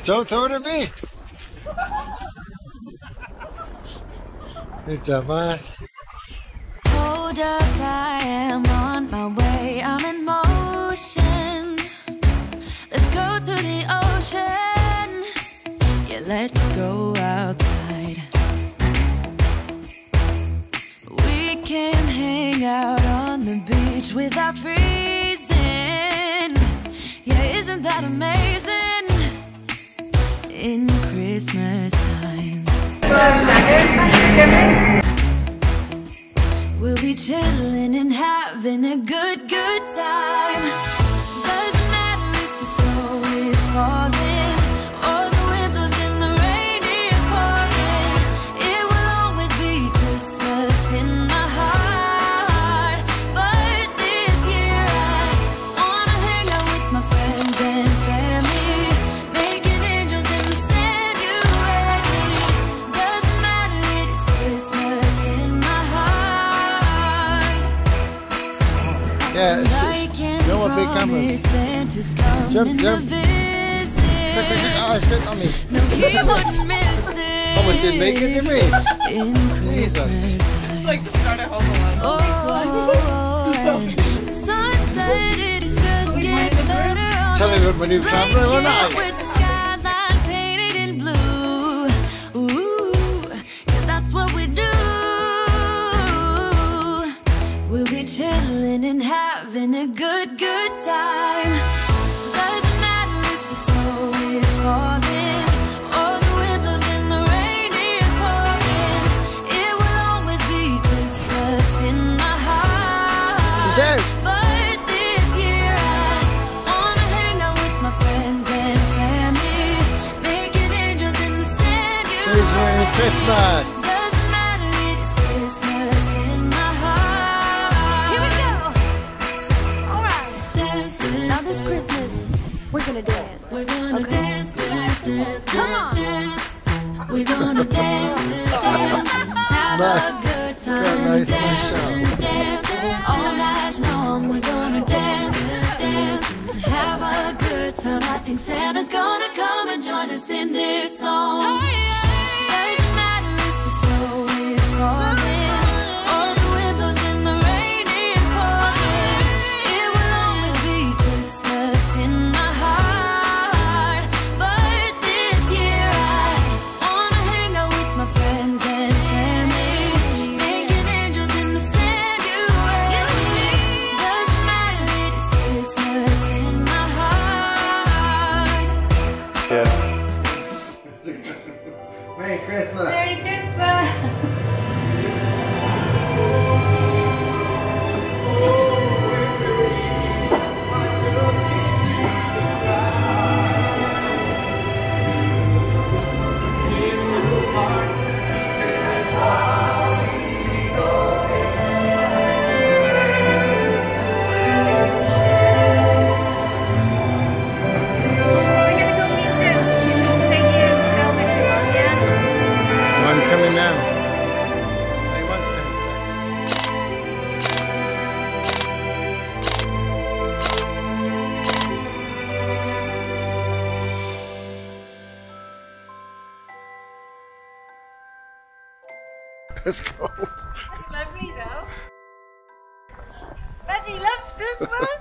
Don't throw it at me. Good job, boss. Hold up, I am on my way. I'm in motion. Let's go to the ocean. Yeah, let's go outside. We can hang out on the beach without freezing. Yeah, isn't that amazing? In Christmas times, we'll be chilling and having a good time. Doesn't matter if the snow is falling or the wind blows and the rain is pouring. It will always be Christmas in my heart. But this year I wanna hang out with my friends and family, making angels in the sand. You ready? Doesn't matter, it is Christmas in my heart. Yeah, You know what big cameras. Jump. Oh, shit on me. No, he wouldn't miss it. Almost didn't make it, did we? In Christmas time. Like the start of Home Alone. Oh, and the sunset, it is just getting better. Tell me what my new camera or not. With the skyline painted in blue. Ooh, yeah, that's what we do. We'll be chilling and having a good time. Doesn't matter if the snow is falling or the wind blows and the rain is pouring. It will always be Christmas in my heart. But this year I wanna hang out with my friends and family, making angels in the sand. You Merry Christmas. Doesn't matter, it is Christmas in my heart. Here we go. All right. Now this Christmas, we're gonna dance. We're gonna dance. Come on. We're gonna dance. Have a good time. Dance all night long. We're gonna dance. Have a good time. I think Santa's gonna come and join us in this song. Doesn't matter if the snow is falling or the wind blows and the rain is pouring. It will always be Christmas in my heart. But this year I wanna hang out with my friends and family, making angels in the sand. You ready? Doesn't matter, it is Christmas in my heart. Yeah. Merry Christmas. Merry Christmas. I'm coming now. I want 10 seconds. It's cold. That's lovely though. Reggie loves Christmas.